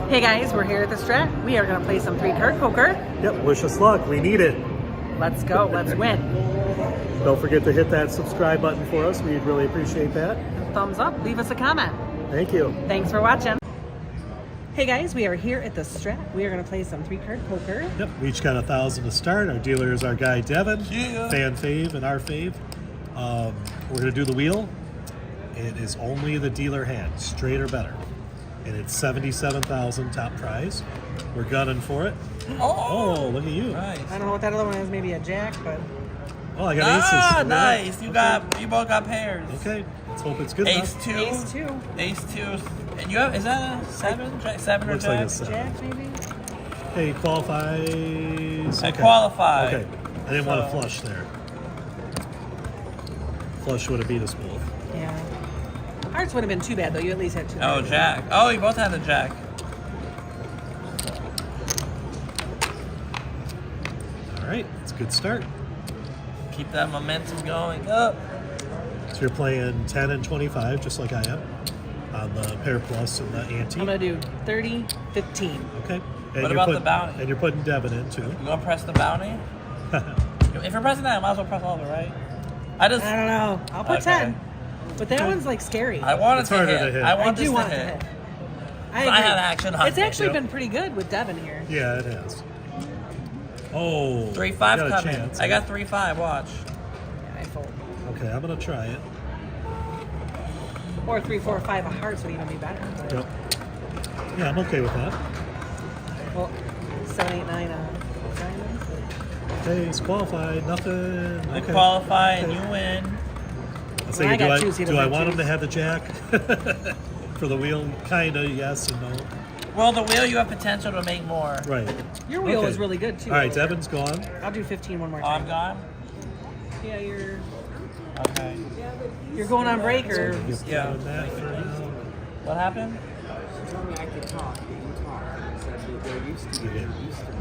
Hey guys, we're here at the Strat. We are going to play some 3-card poker. Yep, wish us luck. We need it. Let's go. Let's win. Don't forget to hit that subscribe button for us. We'd really appreciate that. Thumbs up. Leave us a comment. Thank you. Thanks for watching. Hey guys, we are here at the Strat. We are going to play some 3-card poker. Yep, we each got 1,000 to start. Our dealer is our guy Devin, Yeah. fan fave and our fave. We're going to do the wheel. It is only the dealer hand, straight or better. And it's 77,000 top prize. We're gunning for it. Oh, look at you. Nice. I don't know what that other one is. Maybe a jack, but Oh, I got aces. Nice. You Okay. you both got pairs. Okay, let's hope it's good Ace enough. two. ace 2. Ace two. And you have, is that a 7? Seven or Looks like jack? a 7. Jack, maybe? Hey, qualifies. I qualify. Okay, I didn't want to So- flush there. Flush would have beat us both. Yeah. Hearts wouldn't have been too bad, though. You at least had 2. Oh, jack. Oh, you both had the jack. All right, it's a good start. Keep that momentum going up. So you're playing 10 and 25, just like I am, on the pair plus and the ante. I'm going to do 30, 15. Okay. And What you're about the putting- bounty? And you're putting Devin in too. You gonna press the bounty? If you're pressing that, I might as well press all of it, right? I just, I don't know. I'll put Okay. 10. But that one's like scary. I want it It's to harder hit. to hit. I I want this do to want it to hit. hit. I agree. have action on It's it. actually Yep. been pretty good with Devin here. Yeah, it is. Oh. 3-5 got a coming. chance. I got 3-5. Watch. Yeah, I fold. Okay, I'm gonna try it. Or 3, 4, 5 of hearts would even be better. But, Yep. Yeah, I'm okay with that. well, 7, 8, 9 diamonds. Okay, it's qualified. Nothing. I Okay. qualify and Okay. you win. I was Well, I thinking, got choose, he do I doesn't want him choose. to have the jack for the wheel? Kinda, yes and no. Well, the wheel, you have potential to make more. Right. Your wheel Okay. was really good too. All right, earlier. Devin's gone. I'll do 15 one more Oh, I'm time. gone? Yeah, Okay. you're going on break or Give Yeah. Devin that for now. What happened? She told me I could talk, but you talk. She said they're used to You it. did. They're used to it.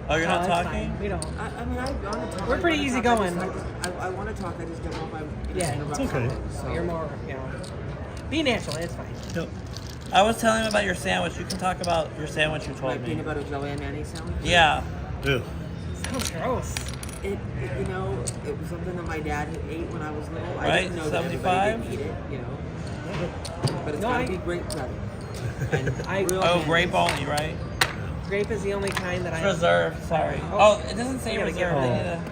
Oh, you're No, not that's talking? fine. We don't. I mean, I want to talk. We're pretty I wanna easy talk, going. I want to talk. I just don't know if I'm going to Yeah, interrupt it's okay. someone, So You're more, be natural. It's fine. Yep. I was telling him about your sandwich. You can talk about your sandwich you My told me. peanut butter jelly and mayonnaise sandwich. Yeah. Ew. Sounds gross. It you know, it was something that my dad ate when I was little. I Right, didn't know 75? that everybody didn't eat it, you know. But it's No, got I- to be grape jelly. And I- real Oh, mayonnaise. grape only, right? Grape is the only kind that I. Reserve, sorry. Oh. Oh, it doesn't say I gotta get reserve. They it. need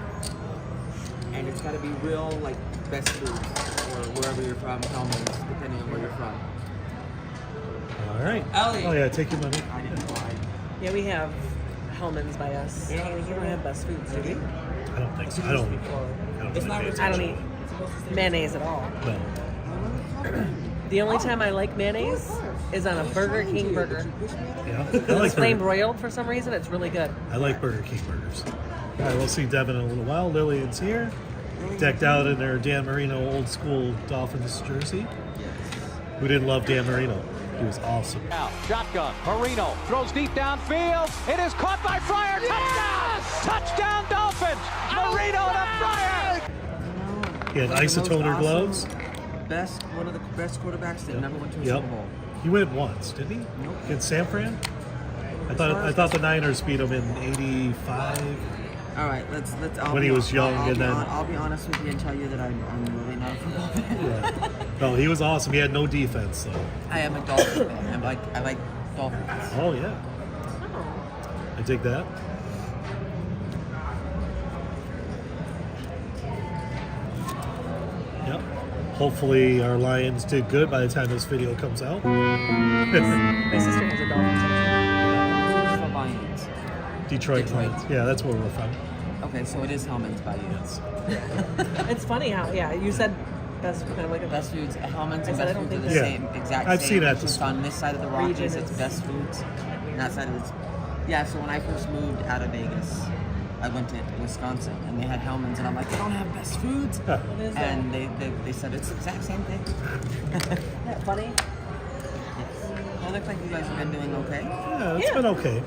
to- And it's got to be real, like, best foods. Or wherever you're from, Hellman's, depending on where you're from. All right. Ellie. Oh yeah, take your money. I didn't know. Yeah, we have Hellman's by us. You know what We don't have best foods, do we? I don't think so. I don't It's not think I don't eat mayonnaise at all. No. The only time I like mayonnaise is on a Burger King burger. Yeah. I It's like flame Burger, broiled for some reason. It's really good. I like Burger King burgers. All right, we'll see Devin in a little while. Lillian's here, decked out in her Dan Marino old school Dolphins jersey. Who didn't love Dan Marino? He was awesome. Now, shotgun. Marino throws deep downfield. It is caught by Fryer. Touchdown! Touchdown Dolphins! Marino to Fryer! He had One of the most isotoner awesome, gloves. One of the best quarterbacks that never went to a Yep. Super Bowl. He went once, didn't he? Nope. Against San Fran? I thought the Niners beat him in '85. All right, let's. I'll When be he was hon- young I'll and be then- I'll be honest with you and tell you that I'm really not a football fan. Yeah. No, he was awesome. He had no defense though. I am a Dolphins fan. I like Dolphins. Oh yeah, I dig that. Yep. Hopefully our Lions did good by the time this video comes out. My sister has a Dolphins. For Lions. Detroit Detroit. Lions. Yeah, that's where we're from. Okay, so it is Hellman's by you. Yes. It's funny how, you said best kind of like a Best Foods, Hellman's I and said I Best don't Foods are think the Yeah. same, exact I've same. seen it at It's the just store. on this side of the Rockies, Region it's is- Best Foods. And that side is, yeah, so when I first moved out of Vegas, I went to Wisconsin and they had Hellman's and I'm like, they don't have Best Foods? What is that? And they said it's the exact same thing. Isn't that funny? Well, it looks like you guys have been doing okay. Yeah, it's Yeah. been okay.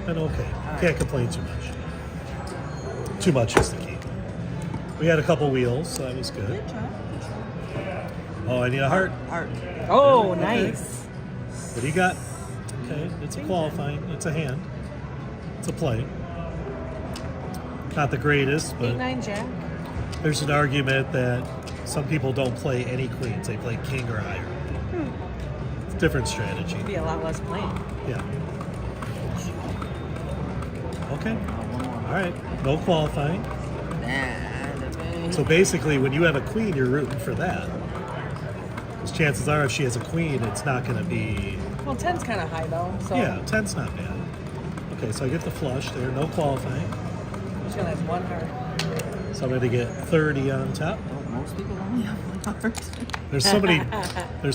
Been okay. Can't complain too much. Too much is the key. We had a couple wheels, so that was good. Oh, I need a heart. Art. Oh, Okay. nice. What do you got? okay. It's a qualifying. It's a hand. It's a play. Not the greatest, but 8-9 jack. there's an argument that some people don't play any queens. They play king or higher. It's a different strategy. Be a lot less playing. Yeah. Okay. All right. No qualifying. So basically, when you have a queen, you're rooting for that. Because chances are, if she has a queen, it's not going to be... Well, 10's kind of high though. So Yeah, 10's not bad. Okay, so I get the flush there. No qualifying. she's gonna have one heart. So I'm going to get 30 on top. Most people only have one heart. There's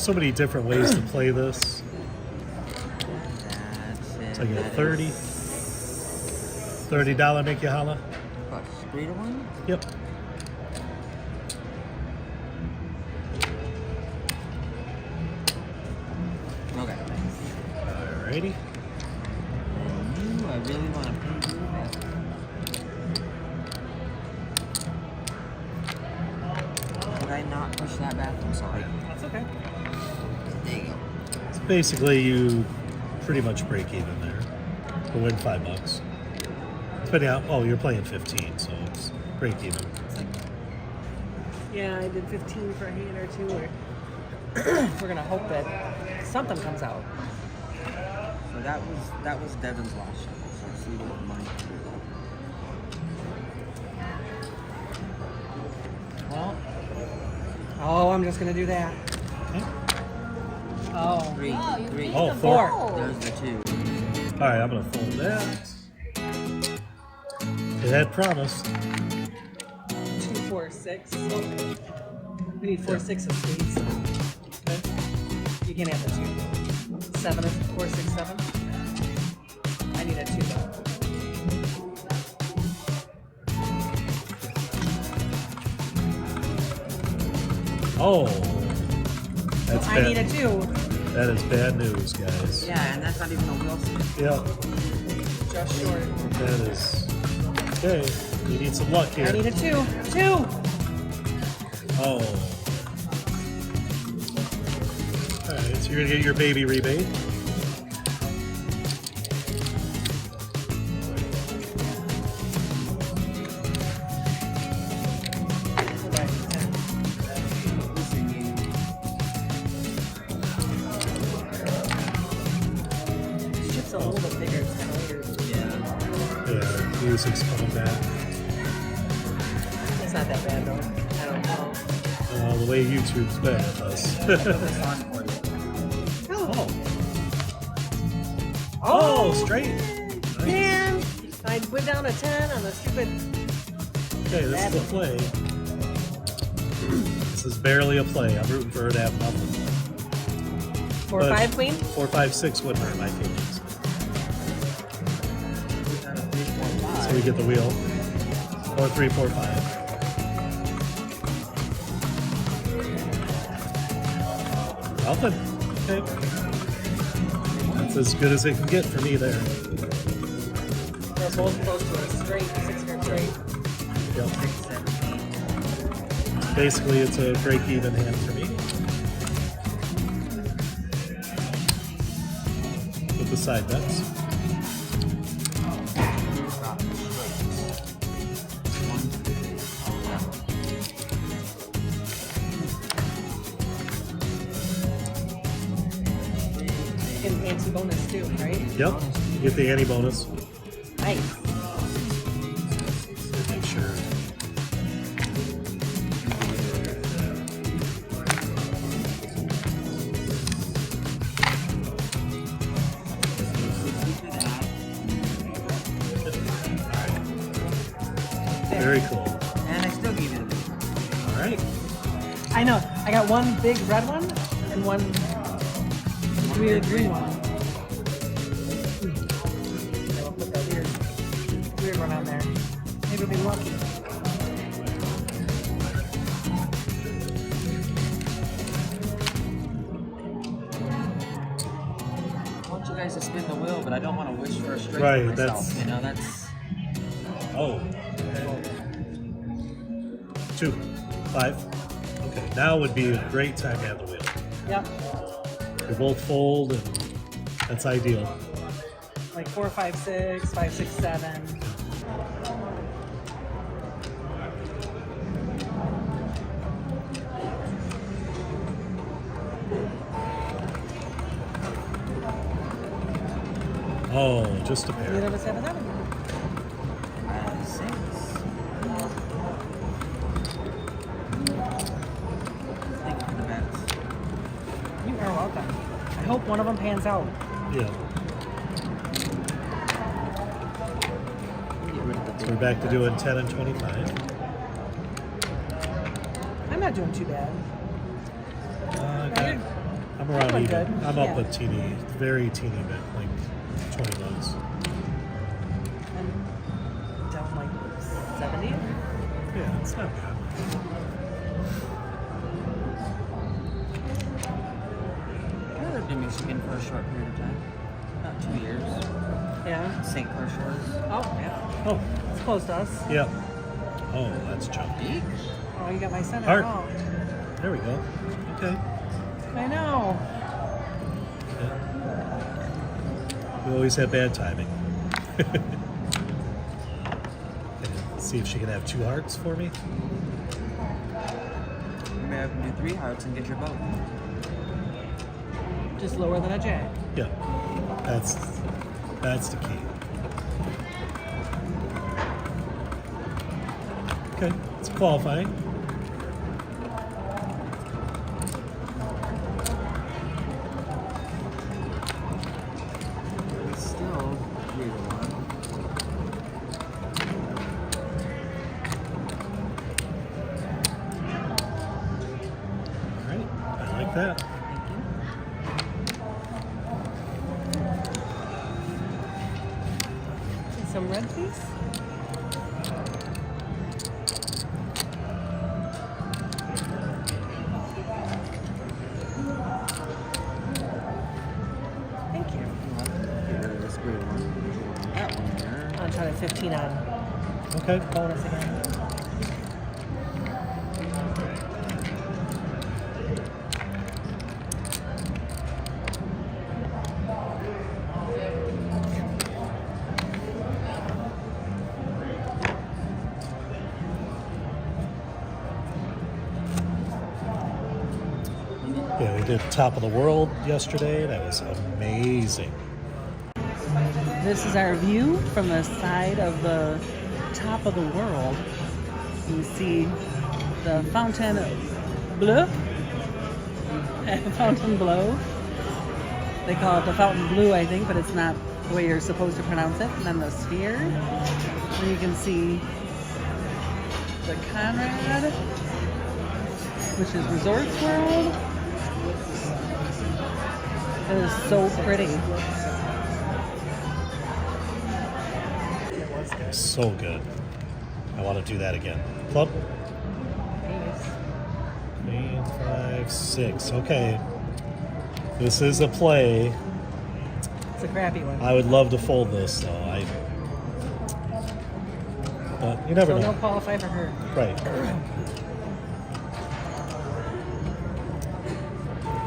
so many different ways to play this. That's it. So I get That 30. is $30 make you holla? What, 3 to 1? Yep. Okay. Alrighty. I really want to pay you back. Did I not push that back? I'm sorry. That's okay. There you go. So basically, you pretty much break even there. To win $5. Depending on, oh, you're playing 15, so it's break even. Yeah, I did 15 for a hand or two. Or we're gonna hope that something comes out. So that was Devin's last shot. So let's see what mine can do. Well, oh, I'm just gonna do that. Okay. Oh, Three. Oh, four. There's the 2. All right, I'm gonna fold that. It had promised. 2, 4, 6. We need 4, 6 of spades. Okay. You can have the 2. 7 of 4, 6, 7. I need a 2 though. Oh, that's I need a bad. 2. That is bad news, guys. Yeah, and that's not even a Wilson. Yeah, Just short. that is okay. You need some luck here. I need a 2. 2. Oh. All right, so you're gonna get your baby rebate. Go back to 10. This chip's a little bit bigger. It's kind of weird. Yeah, music's coming back. It's not that bad though. I don't know. The way YouTube's bad at us. Oh. Oh, straight. Nice. Man, I went down a 10 on the stupid. Okay, this is a play. This is barely a play. I'm rooting for her to have nothing. 4, But 5 queen. 4, 5, 6 wouldn't hurt my feelings. So we get the wheel. 4, 3, 4, 5. Nothing. Okay. That's as good as it can get for me there. They're both close to a straight, 6 card straight. Yep. Basically, it's a break-even hand for me. With the side bets. And anti-bonus too, right? Yep. You get the ante bonus. Nice. Make sure. Very cool. And I still give you the big. All right. I know. I got one big red one and one weird green one. I'll put that weird one on there. Maybe we'll be lucky. I want you guys to spin the wheel, but I don't want to wish for a straight Right, for myself. that's- You know, that's. Oh. 2, 5. Okay, now would be a great time to have the wheel. Yep. They both fold, and That's ideal. Like 4, 5, 6, 5, 6, 7. Oh, just a Neither pair. of us have 11. 6. Thank you for the bets. You are welcome. I hope one of them pans out. Yeah. Get rid of the So we're back to doing 10 and 25. I'm not doing too bad. Okay. I'm around doing even. good. I'm Yeah. up a teeny, very teeny bit, like 20 bucks. I'm down like 70. Yeah, it's not bad. I lived in Michigan for a short period of time. About 2 years. Yeah. St. Clair Shores. Oh, yeah. Oh, It's close to us. yeah. Oh, that's chunky. Oh, you got my center. Heart. Oh, There we go. Okay. I know. Yeah. We always have bad timing. Let's see if she can have 2 hearts for me. You may have to do 3 hearts and get your boat. Just lower than a jack. Yeah. That's the key. Okay, it's qualifying. It's still 3 to 1. All right, I like that. Thank you. And some red, please. Thank you. Get rid of this green one. That one there. I'll try to 15 on Okay. bonus again. Yeah, we did Top of the World yesterday. That was amazing. This is our view from the side of the top of the world. You see the Fountain Bleu. Fountain Bleu. They call it the Fountain Blue, I think, but it's not the way you're supposed to pronounce it. And then the sphere. And you can see the Conrad, which is Resorts World. It is so pretty. So good. I want to do that again. Club? Queen, 5, 6. Okay. This is a play. It's a crappy one. I would love to fold this, though. But you never So know. no qualify for her. Right.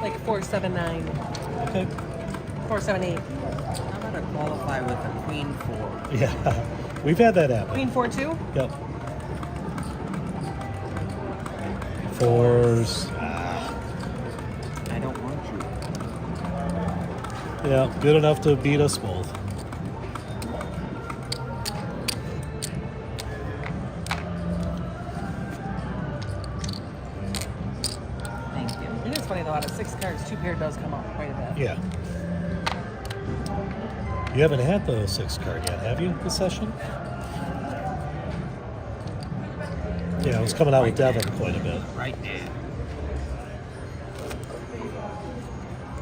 Like 479, Okay. 478. How about to qualify with a queen 4? Yeah. We've had that happen. Queen 4-2. Yep. 4s. I don't want you. Yeah, good enough to beat us both. Thank you. It is funny though, out of 6 cards, 2 pair does come out quite a bit. Yeah. You haven't had the 6 card yet, have you, this session? Yeah, I was coming out with Devin quite a bit. Right now.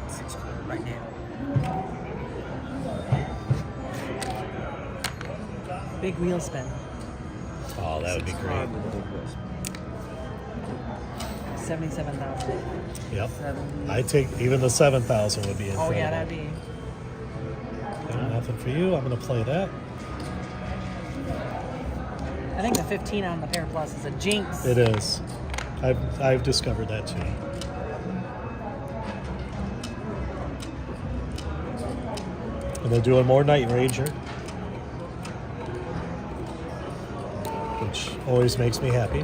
6 card right now. Big wheel spin. Oh, that would be great. 77,000. Yep. I'd take, even the 7,000 would be incredible. Oh yeah, that'd be. Okay, nothing for you. I'm going to play that. I think the 15 on the pair plus is a jinx. It is. I've discovered that too. And they're doing more Night Ranger, which always makes me happy.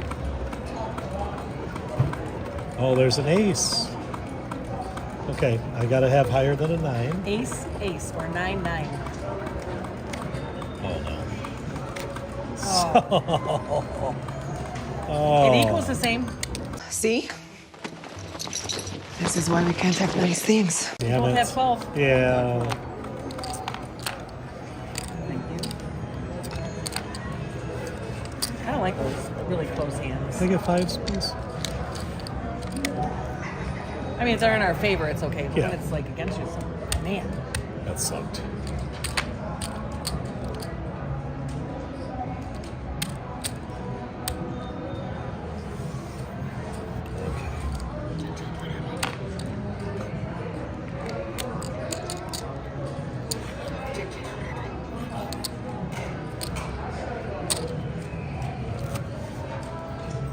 Oh, there's an ace. Okay, I gotta have higher than a 9. Ace, ace, or 9-9. Oh no. Oh. Oh. It equals the same. See? This is why we can't have nice things. Damn Both it. have 12. Yeah. Thank you. I don't like those really close hands. Can I get 5s, please? I mean, it's in our favor, it's okay. But Yeah. when it's like against you, so, man. That sucked.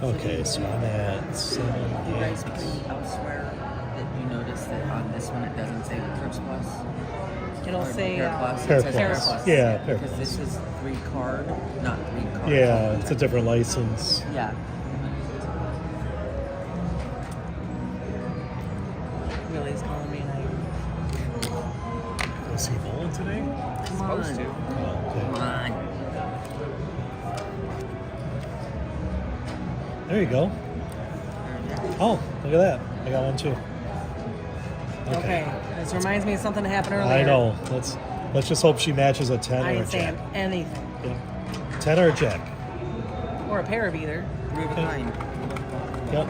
Okay, so I'm at 7, You guys 8. play elsewhere that you notice that on this one it doesn't say Trips Plus? It'll Or say Pair Plus? Pair It says Pair Plus. Plus. Yeah, Pair Because Plus. this is 3 card, not 3 card. Yeah, it's a different license. Yeah. Really is calling me, and Was he bowling today? Come on. supposed to. Oh, Come okay. on. There you go. Oh, look at that. I got one too. Okay. This reminds me of something that happened earlier. I know. Let's just hope she matches a 10 I or a ain't saying jack. anything. Yep. 10 or a jack. Or a pair of either. 3 of a kind. Yep.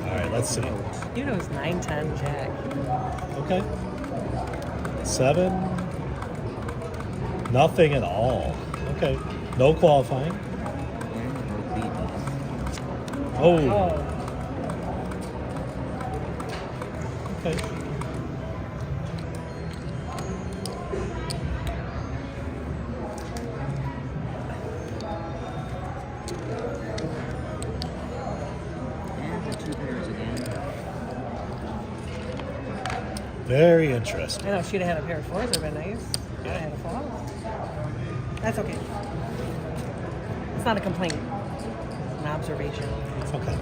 All right, let's see. You know it's 9-10 jack. Okay. 7. Nothing at all. Okay. No qualifying. Oh. Oh. Okay. And the 2 pairs again. Very interesting. I know if she'd have had a pair of 4s, it would have been nice. I had a 4. That's okay. It's not a complaint. An observation. It's okay.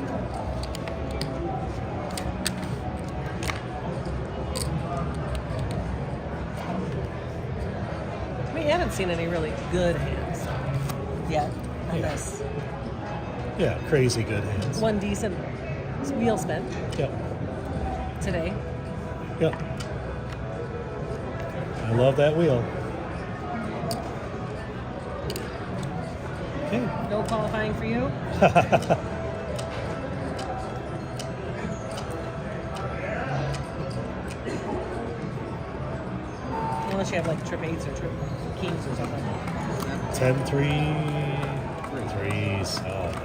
We haven't seen any really good hands yet on Yeah. this. Yeah, crazy good hands. One decent wheel spin Yep. today. Yep. I love that wheel. Okay. No qualifying for you. Unless you have like trip 8s or trip kings or something. 10, 3, 3s. Oh no.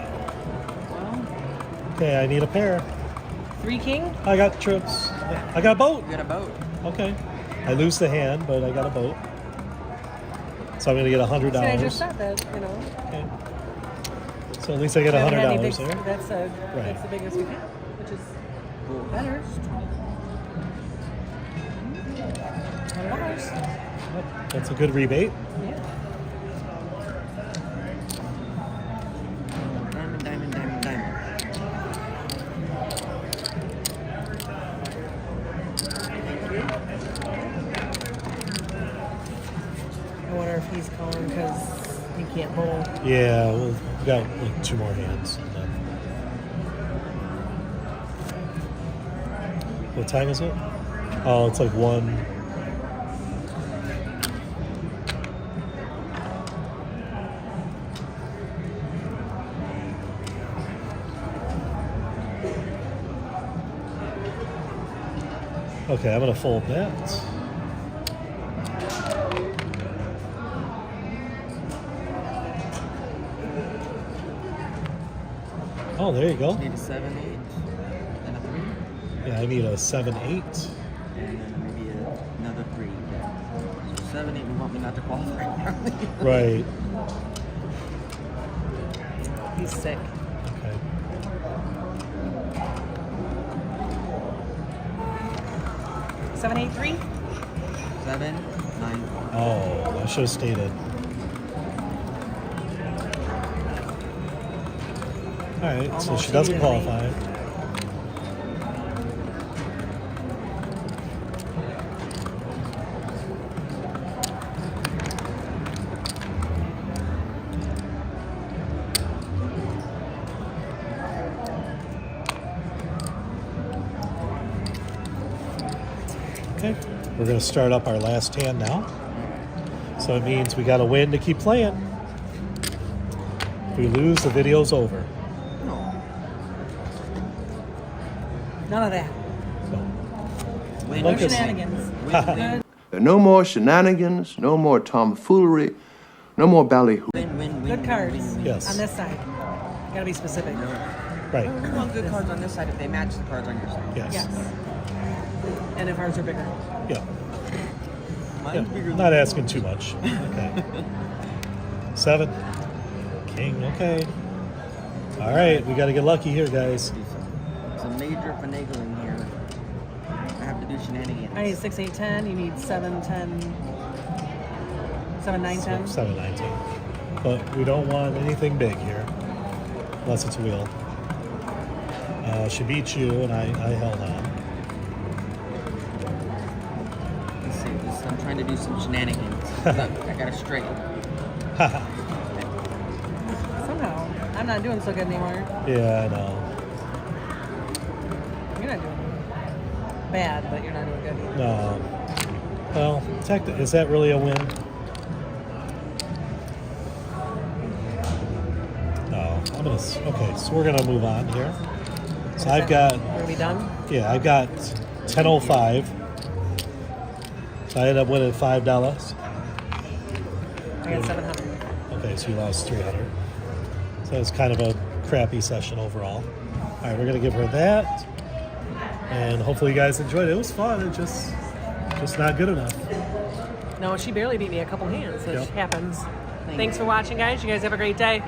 Well, Okay, I need a pair. 3 king. I got trips. I got a boat. You got a boat. Okay. I lose the hand, but I got a boat. So I'm gonna get $100. See, I just said that, you know. Okay. So at least I get We haven't had any $100 big- there. That's the biggest we've had, which is better. $100. Yep, that's a good rebate. Yeah. Diamond, diamond, diamond, diamond. I wonder if he's calling because he can't bowl. Yeah, well, we got like 2 more hands. And then... What time is it? Oh, it's like 1. Okay, I'm gonna fold that. Oh, there you go. Need a 7, 8, and a 3, Yeah, I need a 7, 8. and then maybe another 3. So 7, 8 would want me not to qualify. Right. He's sick. Okay. 7, 9. Oh, I should have stated. All right, so Almost she doesn't immediately. qualify. Okay, we're going to start up our last hand now. So it means we got to win to keep playing. If we lose, the video's over. No. None of that. So, Win, Like No us. shenanigans. win, win, No more shenanigans, no more tomfoolery, no more ballyhoo. win, win, Good win, cards win, win. Yes. on this side. Gotta be specific. right. We want good cards on this side if they match the cards on your side. Yes. Yes. And if ours are bigger. Yeah. Mine's bigger Not asking too much. Okay. 7. King. Okay. All right. We got to get lucky here, guys. Some major finagling here. I have to do shenanigans. I need 6, 8, 10. You need 7, 10. 7, 9, 10. 7, 19. But we don't want anything big here, unless it's a wheel. She beat you, and I held on. Let's see. I'm trying to do some shenanigans. Look, I got a straight. Somehow, I'm not doing so good anymore. Yeah, I know. You're not doing bad, but you're not doing good either. No. Well, is that really a win? No. Okay, so we're gonna move on here. So I've got, We're gonna be done. yeah, I got 10.05. So I ended up winning $5. I got 700. Okay, so you lost 300. So it's kind of a crappy session overall. All right, we're gonna give her that, and hopefully you guys enjoyed it. It was fun. It just not good enough. No, she barely beat me a couple hands, which Yep. happens. Thanks for watching, guys. You guys have a great day.